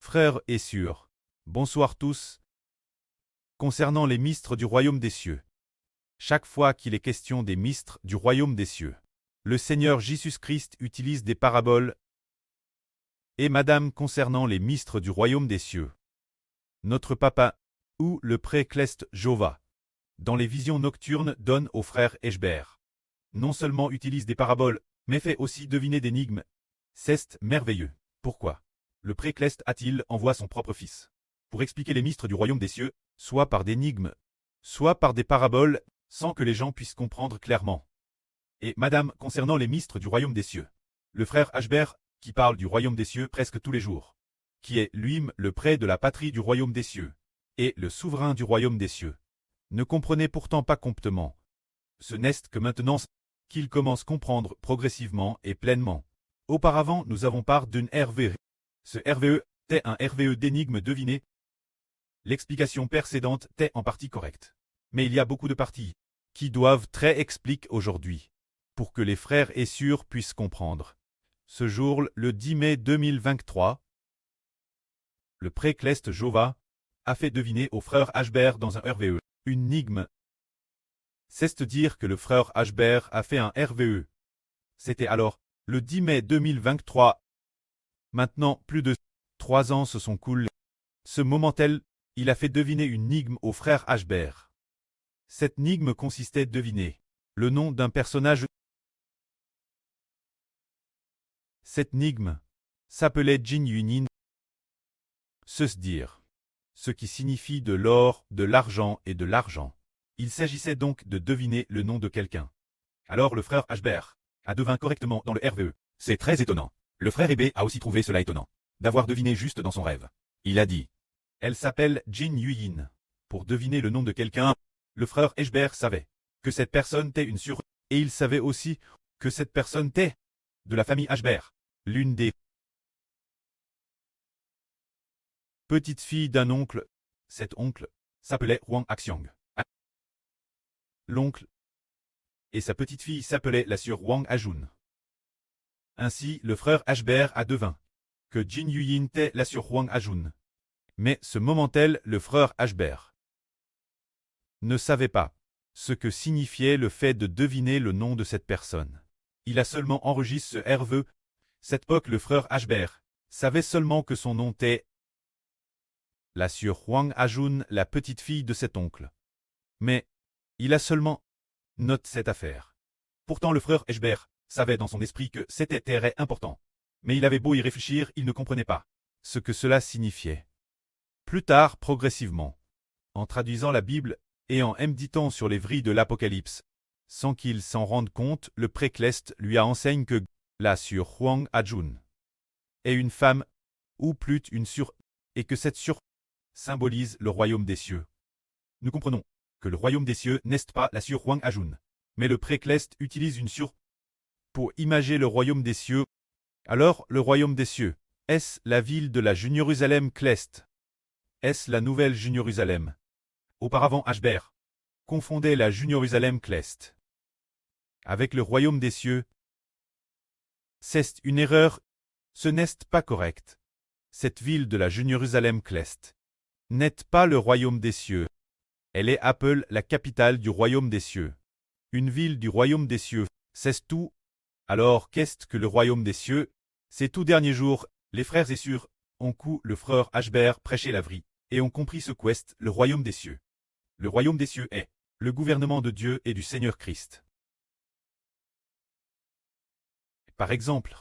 Frères et sœurs, bonsoir tous. Concernant les mystres du royaume des cieux. Chaque fois qu'il est question des mystres du royaume des cieux, le Seigneur Jésus-Christ utilise des paraboles et Madame concernant les mystres du royaume des cieux. Notre papa, ou le pré-Cleste Jova, dans les visions nocturnes donne au frère Eshbert. Non seulement utilise des paraboles, mais fait aussi deviner d'énigmes. C'est merveilleux. Pourquoi le pré-Cleste a-t-il envoie son propre fils pour expliquer les mystres du royaume des cieux, soit par d'énigmes, soit par des paraboles, sans que les gens puissent comprendre clairement. Et Madame concernant les mystres du royaume des cieux. Le frère Ashbert, qui parle du royaume des cieux presque tous les jours, qui est lui-même le prêtre de la patrie du royaume des cieux, et le souverain du royaume des cieux, ne comprenait pourtant pas complétement. Ce n'est que maintenant qu'il commence à comprendre progressivement et pleinement. Auparavant, nous avons part d'une RVE. Ce RVE est un RVE d'énigmes devinées. L'explication précédente est en partie correcte. Mais il y a beaucoup de parties qui doivent très expliquer aujourd'hui, pour que les frères et sœurs puissent comprendre. Ce jour, le 10 mai 2023, le pré-Cleste Jova a fait deviner au frère Ashbert dans un RVE une énigme. C'est-à-dire que le frère Ashbert a fait un RVE. C'était alors le 10 mai 2023. Maintenant, plus de 3 ans se sont coulés. Ce moment-là, il a fait deviner une énigme au frère Ashbert. Cette énigme consistait à deviner le nom d'un personnage. Cette énigme s'appelait Jin Yunin. C'est-à-dire ce qui signifie de l'or, de l'argent et de l'argent. Il s'agissait donc de deviner le nom de quelqu'un. Alors le frère Ashbert a devint correctement dans le RVE. C'est très étonnant. Le frère Ebe a aussi trouvé cela étonnant, d'avoir deviné juste dans son rêve. Il a dit, elle s'appelle Jin Yuyin. Pour deviner le nom de quelqu'un, le frère Ashbert savait que cette personne était une sûre, et il savait aussi que cette personne était de la famille Ashbert, l'une des petites filles d'un oncle. Cet oncle s'appelait Huang Axiang. L'oncle et sa petite-fille s'appelait la sœur Wang Ajun. Ainsi, le frère Ashbert a devint que Jin Yuyin était la sœur Wang Ajun. Mais ce moment-là, le frère Ashbert ne savait pas ce que signifiait le fait de deviner le nom de cette personne. Il a seulement enregistré ce RVE. Cette époque, le frère Ashbert savait seulement que son nom était la sœur Wang Ajun, la petite-fille de cet oncle. Mais il a seulement noté cette affaire. Pourtant, le frère Ashbert savait dans son esprit que c'était très important. Mais il avait beau y réfléchir, il ne comprenait pas ce que cela signifiait. Plus tard, progressivement, en traduisant la Bible et en méditant sur les vrilles de l'Apocalypse, sans qu'il s'en rende compte, le pré-Cleste lui a enseigné que la sœur Huang Ajun est une femme, ou plutôt une sœur, et que cette sœur symbolise le royaume des cieux. Nous comprenons que le royaume des cieux n'est pas la sœur Huang Ajun, mais le pré-Cleste utilise une sœur pour imager le royaume des cieux. Alors, le royaume des cieux, est-ce la ville de la Jérusalem Cleste? Est-ce la nouvelle Jérusalem? Auparavant, Ashbert confondait la Jérusalem Cleste avec le royaume des cieux. C'est une erreur. Ce n'est pas correct. Cette ville de la Jérusalem Cleste n'est pas le royaume des cieux. Elle est appelée la capitale du royaume des cieux. Une ville du royaume des cieux, c'est tout. Alors qu'est-ce que le royaume des cieux? Ces tout derniers jours, les frères et sœurs ont cou le frère Ashbert prêcher la vraie, et ont compris ce qu'est le royaume des cieux. Le royaume des cieux est le gouvernement de Dieu et du Seigneur Christ. Par exemple,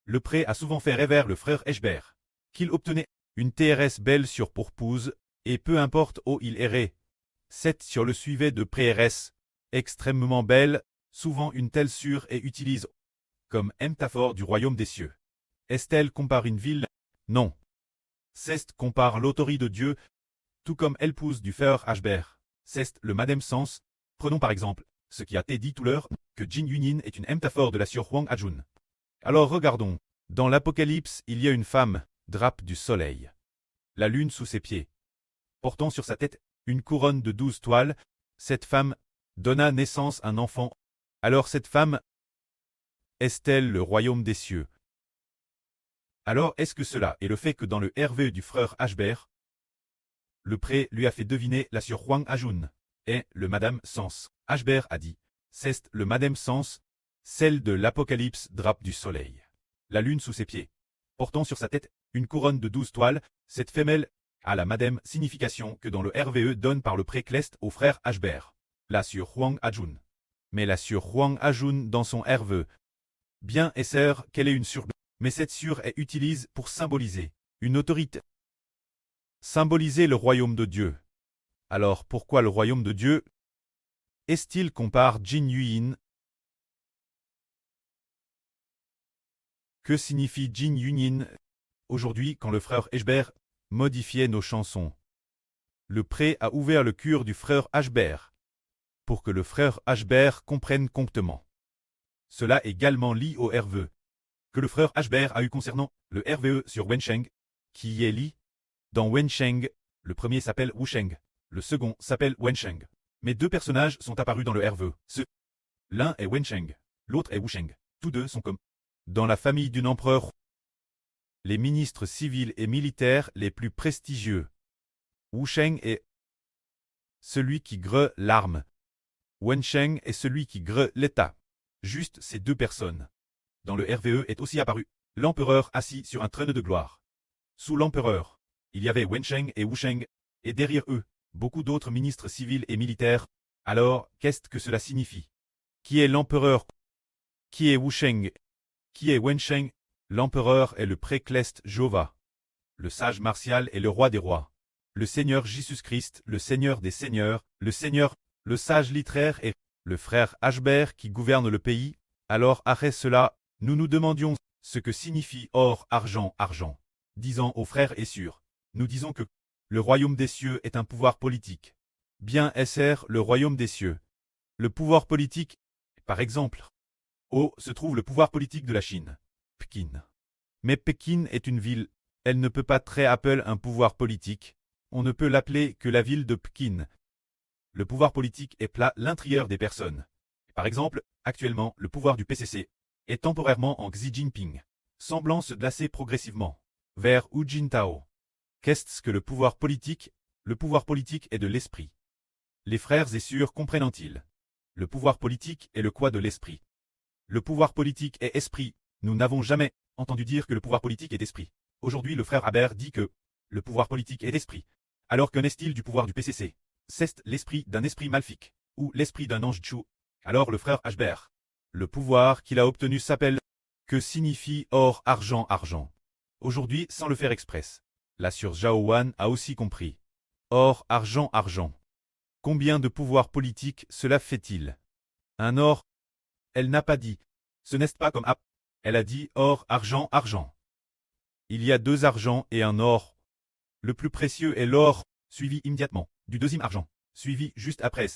le prêtre a souvent fait rêver le frère Ashbert qu'il obtenait une TRS belle sur pourpouse, et peu importe où il errait, cette sur le suivait de PRS, extrêmement belle, souvent une telle sûre et utilise comme métaphore du royaume des cieux. Est-elle compare une ville? Non. C'est compare l'autorité de Dieu, tout comme elle pousse du frère Ashbert. C'est le même sens. Prenons par exemple ce qui a été dit tout l'heure, que Jin Yunin est une métaphore de la sœur Huang Ajun. Alors regardons. Dans l'Apocalypse, il y a une femme, drape du soleil. La lune sous ses pieds. Portant sur sa tête une couronne de 12 toiles, cette femme donna naissance à un enfant. Alors cette femme est-elle le royaume des cieux? Alors est-ce que cela est le fait que dans le RVE du frère Ashbert, le pré lui a fait deviner la sur Huang Ajun, et le Madame Sens. Ashbert a dit, c'est le Madame Sens, celle de l'Apocalypse drape du soleil. La lune sous ses pieds. Portant sur sa tête une couronne de 12 toiles, cette femelle a la Madame signification que dans le RVE donne par le pré Cleste au frère Ashbert. La sur Huang Ajun. Mais la sur Huang Ajun dans son RVE. Bien est sert qu'elle est une sur, mais cette sur est utilise pour symboliser une autorité. Symboliser le royaume de Dieu. Alors pourquoi le royaume de Dieu est-il compare Jin Yuyin? Que signifie Jin Yuyin? Aujourd'hui, quand le frère Ashbert modifiait nos chansons, le pré a ouvert le cœur du frère Ashbert pour que le frère Ashbert comprenne comptement. Cela également lié au RVE que le frère Ashbert a eu concernant le RVE sur Wensheng, qui est lié dans Wensheng. Le premier s'appelle Wusheng, le second s'appelle Wensheng. Mais deux personnages sont apparus dans le RVE. L'un est Wensheng, l'autre est Wusheng. Tous deux sont comme dans la famille d'un empereur. Les ministres civils et militaires les plus prestigieux. Wusheng est celui qui greu l'arme. Wensheng est celui qui greu l'État. Juste ces deux personnes. Dans le RVE est aussi apparu l'empereur assis sur un trône de gloire. Sous l'empereur, il y avait Wensheng et Wusheng, et derrière eux, beaucoup d'autres ministres civils et militaires. Alors, qu'est-ce que cela signifie? Qui est l'empereur? Qui est Wusheng? Qui est Wensheng? L'empereur est le pré-Cleste Jova. Le sage martial est le roi des rois. Le Seigneur Jésus-Christ, le Seigneur des seigneurs, le Seigneur, le sage littéraire est le frère Ashbert qui gouverne le pays. Alors après cela, nous nous demandions ce que signifie or, argent, argent. Disant au frère est sûr, nous disons que le royaume des cieux est un pouvoir politique. Bien SR, le royaume des cieux. Le pouvoir politique, par exemple. O se trouve le pouvoir politique de la Chine. Pékin. Mais Pékin est une ville. Elle ne peut pas très appeler un pouvoir politique. On ne peut l'appeler que la ville de Pékin. Le pouvoir politique est plat l'intérieur des personnes. Par exemple, actuellement, le pouvoir du PCC est temporairement en Xi Jinping, semblant se glacer progressivement vers Hu Jintao. Qu'est-ce que le pouvoir politique? Le pouvoir politique est de l'esprit. Les frères et sœurs comprennent-ils? Le pouvoir politique est le quoi de l'esprit? Le pouvoir politique est esprit. Nous n'avons jamais entendu dire que le pouvoir politique est esprit. Aujourd'hui, le frère Haber dit que le pouvoir politique est esprit. Alors qu'en est-il du pouvoir du PCC? C'est l'esprit d'un esprit maléfique, ou l'esprit d'un ange Chu. Alors le frère Ashbert, le pouvoir qu'il a obtenu s'appelle que signifie or, argent, argent. Aujourd'hui, sans le faire express, la sœur Zhao Wan a aussi compris. Or, argent, argent. Combien de pouvoir politique cela fait-il? Un or? Elle n'a pas dit. Ce n'est pas comme elle a dit or, argent, argent. Il y a deux argents et un or. Le plus précieux est l'or, suivi immédiatement du deuxième argent, suivi juste après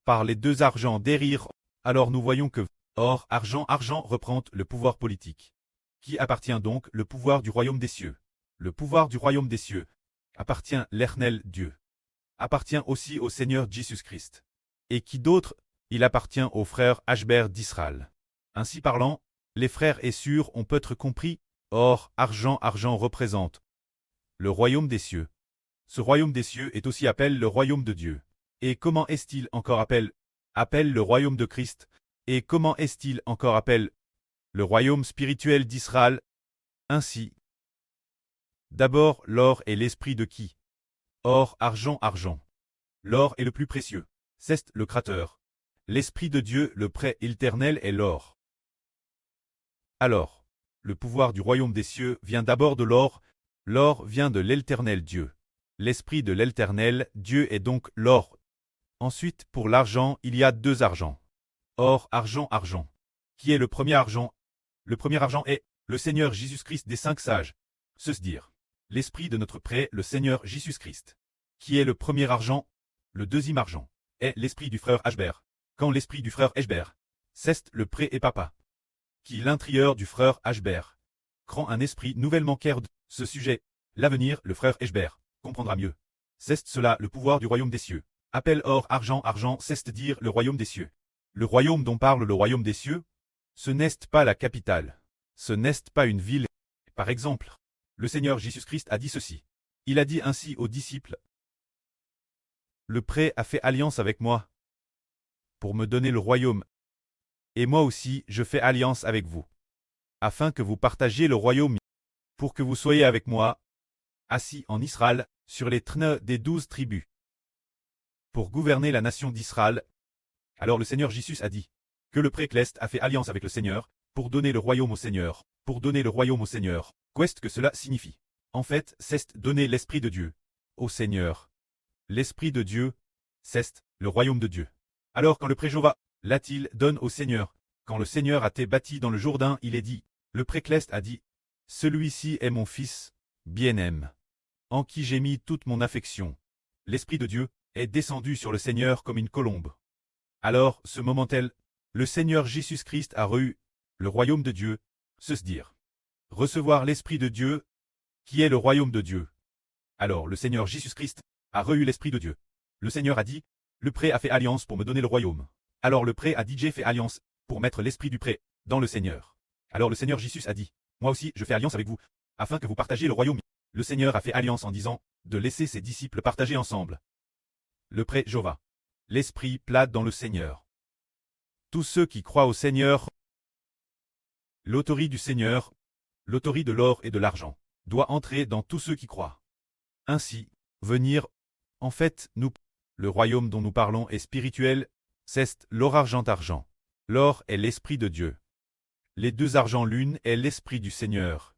par les deux argents derrière. Alors nous voyons que or, argent, argent reprend le pouvoir politique. Qui appartient donc le pouvoir du royaume des cieux? Le pouvoir du royaume des cieux appartient l'Éternel Dieu. Appartient aussi au Seigneur Jésus-Christ. Et qui d'autre? Il appartient aux frères Ashbert d'Israël. Ainsi parlant, les frères et sœurs ont peut-être compris. Or, argent, argent représente le royaume des cieux. Ce royaume des cieux est aussi appelé le royaume de Dieu. Et comment est-il encore appelé le royaume de Christ? Et comment est-il encore appelé le royaume spirituel d'Israël? Ainsi. D'abord, l'or est l'esprit de qui? Or, argent, argent. L'or est le plus précieux. C'est le Créateur. L'esprit de Dieu, le prêt éternel est l'or. Alors, le pouvoir du royaume des cieux vient d'abord de l'or. L'or vient de l'Éternel Dieu. L'esprit de l'Éternel Dieu est donc l'or. Ensuite, pour l'argent, il y a deux argents. Or, argent, argent. Qui est le premier argent? Le premier argent est le Seigneur Jésus-Christ des cinq sages. C'est dire l'esprit de notre prêt, le Seigneur Jésus-Christ. Qui est le premier argent? Le deuxième argent est l'esprit du frère Ashbert. Quand l'esprit du frère Ashbert, c'est le prêt et papa. Qui l'intérieur du frère Ashbert crant un esprit nouvellement clair de ce sujet. L'avenir, le frère Ashbert comprendra mieux. C'est cela le pouvoir du royaume des cieux. Appelle or, argent, argent, c'est dire le royaume des cieux. Le royaume dont parle le royaume des cieux, ce n'est pas la capitale. Ce n'est pas une ville. Par exemple, le Seigneur Jésus-Christ a dit ceci. Il a dit ainsi aux disciples. Le prêtre a fait alliance avec moi pour me donner le royaume. Et moi aussi, je fais alliance avec vous, afin que vous partagiez le royaume, pour que vous soyez avec moi, assis en Israël, sur les trônes des 12 tribus, pour gouverner la nation d'Israël. Alors le Seigneur Jésus a dit que le prêtre a fait alliance avec le Seigneur, pour donner le royaume au Seigneur, pour donner le royaume au Seigneur. Qu'est-ce que cela signifie? En fait, c'est donner l'Esprit de Dieu au Seigneur. L'Esprit de Dieu, c'est le royaume de Dieu. Alors quand le prêtre Jéhovah l'a-t-il donne au Seigneur, quand le Seigneur a été baptisé dans le Jourdain, il est dit, le prêtre a dit, celui-ci est mon fils, bien-aimé, en qui j'ai mis toute mon affection. L'Esprit de Dieu est descendu sur le Seigneur comme une colombe. Alors, ce moment-là, le Seigneur Jésus-Christ a reçu le royaume de Dieu, se dire. Recevoir l'Esprit de Dieu, qui est le royaume de Dieu. Alors le Seigneur Jésus-Christ a reçu l'Esprit de Dieu. Le Seigneur a dit, le prêtre a fait alliance pour me donner le royaume. Alors le prêtre a dit, j'ai fait alliance pour mettre l'Esprit du prêtre dans le Seigneur. Alors le Seigneur Jésus a dit, moi aussi je fais alliance avec vous, afin que vous partagiez le royaume. Le Seigneur a fait alliance en disant, de laisser ses disciples partager ensemble. Le prêtre Jéhovah. L'Esprit plate dans le Seigneur. Tous ceux qui croient au Seigneur, l'autorité du Seigneur, l'autorité de l'or et de l'argent, doit entrer dans tous ceux qui croient. Ainsi, venir, en fait, le royaume dont nous parlons est spirituel, c'est l'or argent. L'or est l'Esprit de Dieu. Les deux argents l'une est l'Esprit du Seigneur.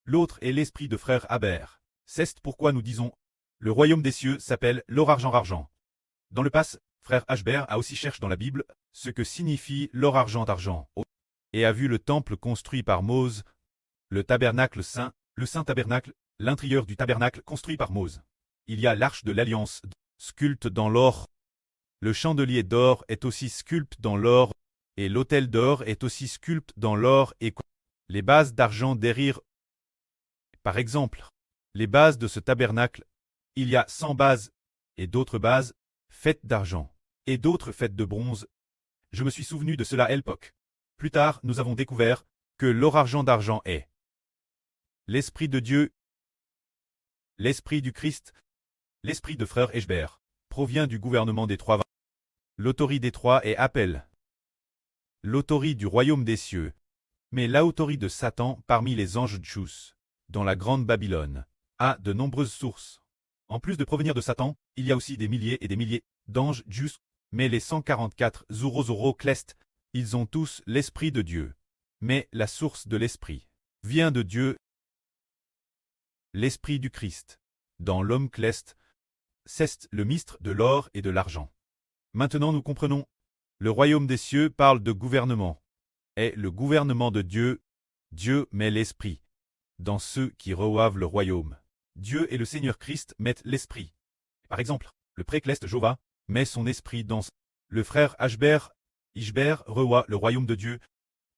L'autre est l'Esprit de frère Aber. C'est pourquoi nous disons, le royaume des cieux s'appelle l'or argent. Dans le passe, frère Ashber a aussi cherché dans la Bible ce que signifie l'or argent, et a vu le temple construit par Mose, le tabernacle saint, le saint tabernacle, l'intérieur du tabernacle construit par Mose. Il y a l'arche de l'alliance, sculpte dans l'or. Le chandelier d'or est aussi sculpte dans l'or, et l'autel d'or est aussi sculpte dans l'or et les bases d'argent derrière. Par exemple, les bases de ce tabernacle, il y a 100 bases, et d'autres bases, faites d'argent, et d'autres faites de bronze. Je me suis souvenu de cela à l'époque. Plus tard, nous avons découvert que l'or d'argent est l'Esprit de Dieu, l'Esprit du Christ, l'Esprit de frère Eshber, provient du gouvernement des trois. L'autorité des trois est appel. L'autorité du royaume des cieux, mais l'autorité de Satan parmi les anges Djous, dans la grande Babylone, a de nombreuses sources. En plus de provenir de Satan, il y a aussi des milliers et des milliers d'anges Djous, mais les 144 Zoro Clest, ils ont tous l'Esprit de Dieu. Mais la source de l'Esprit vient de Dieu, l'Esprit du Christ. Dans l'homme Clest, c'est le mystre de l'or et de l'argent. Maintenant nous comprenons. Le royaume des cieux parle de gouvernement. Est le gouvernement de Dieu. Dieu met l'Esprit dans ceux qui reçoivent le royaume. Dieu et le Seigneur Christ mettent l'Esprit. Par exemple, le prêtre Jéhovah met son esprit dans le frère Ishber reçoit le royaume de Dieu.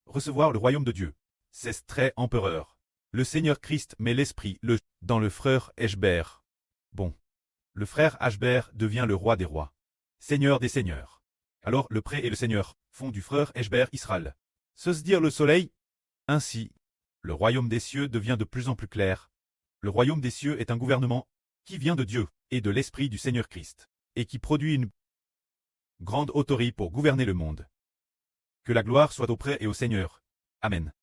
Recevoir le royaume de Dieu, c'est très empereur. Le Seigneur Christ met l'esprit dans le frère Eshber. Bon. Le frère Ashber devient le roi des rois. Seigneur des seigneurs. Alors le prêtre et le Seigneur font du frère Eshber Israël. Se dire le soleil. Ainsi, le royaume des cieux devient de plus en plus clair. Le royaume des cieux est un gouvernement qui vient de Dieu et de l'Esprit du Seigneur Christ, et qui produit une grande autorité pour gouverner le monde. Que la gloire soit au prêtre et au Seigneur. Amen.